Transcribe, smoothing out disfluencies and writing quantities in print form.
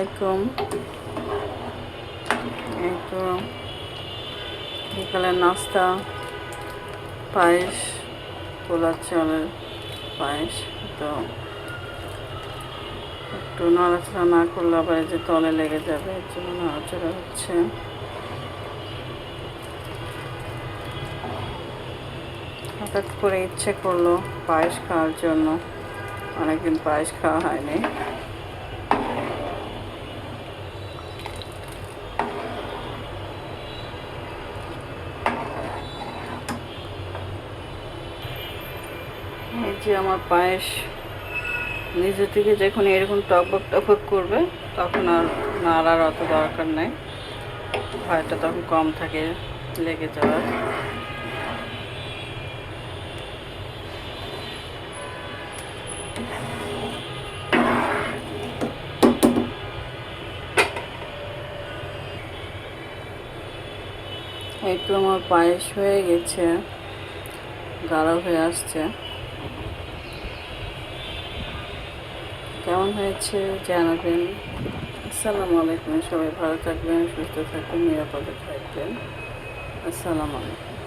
আসসালামাইকুম। এই তো বিকালের নাস্তা পায়েস, পোলার চালের পায়েস। তো একটু নাড়াচাড়া না করলে আবার যে তলে লেগে যাবে, এর জন্য নাড়াচাড়া হচ্ছে। হঠাৎ করে ইচ্ছে করলো পায়েস খাওয়ার জন্য, অনেকদিন পায়েস খাওয়া হয়নি। এই যে আমার পায়েস নিজে থেকে যখন এরকম টকবক টকবক করবে, তখন আর নাড়ার অত দরকার নেই, ভয়টা তখন কম থাকে লেগে যাওয়ার। এই তো আমার পায়েস হয়ে গেছে, গাঢ় হয়ে আসছে। কেমন হয়েছে জানাবেন। আসসালামু আলাইকুম। সবাই ভালো থাকবেন, সুস্থ থাকবেন, নিরাপদে থাকবেন। আসসালামু আলাইকুম।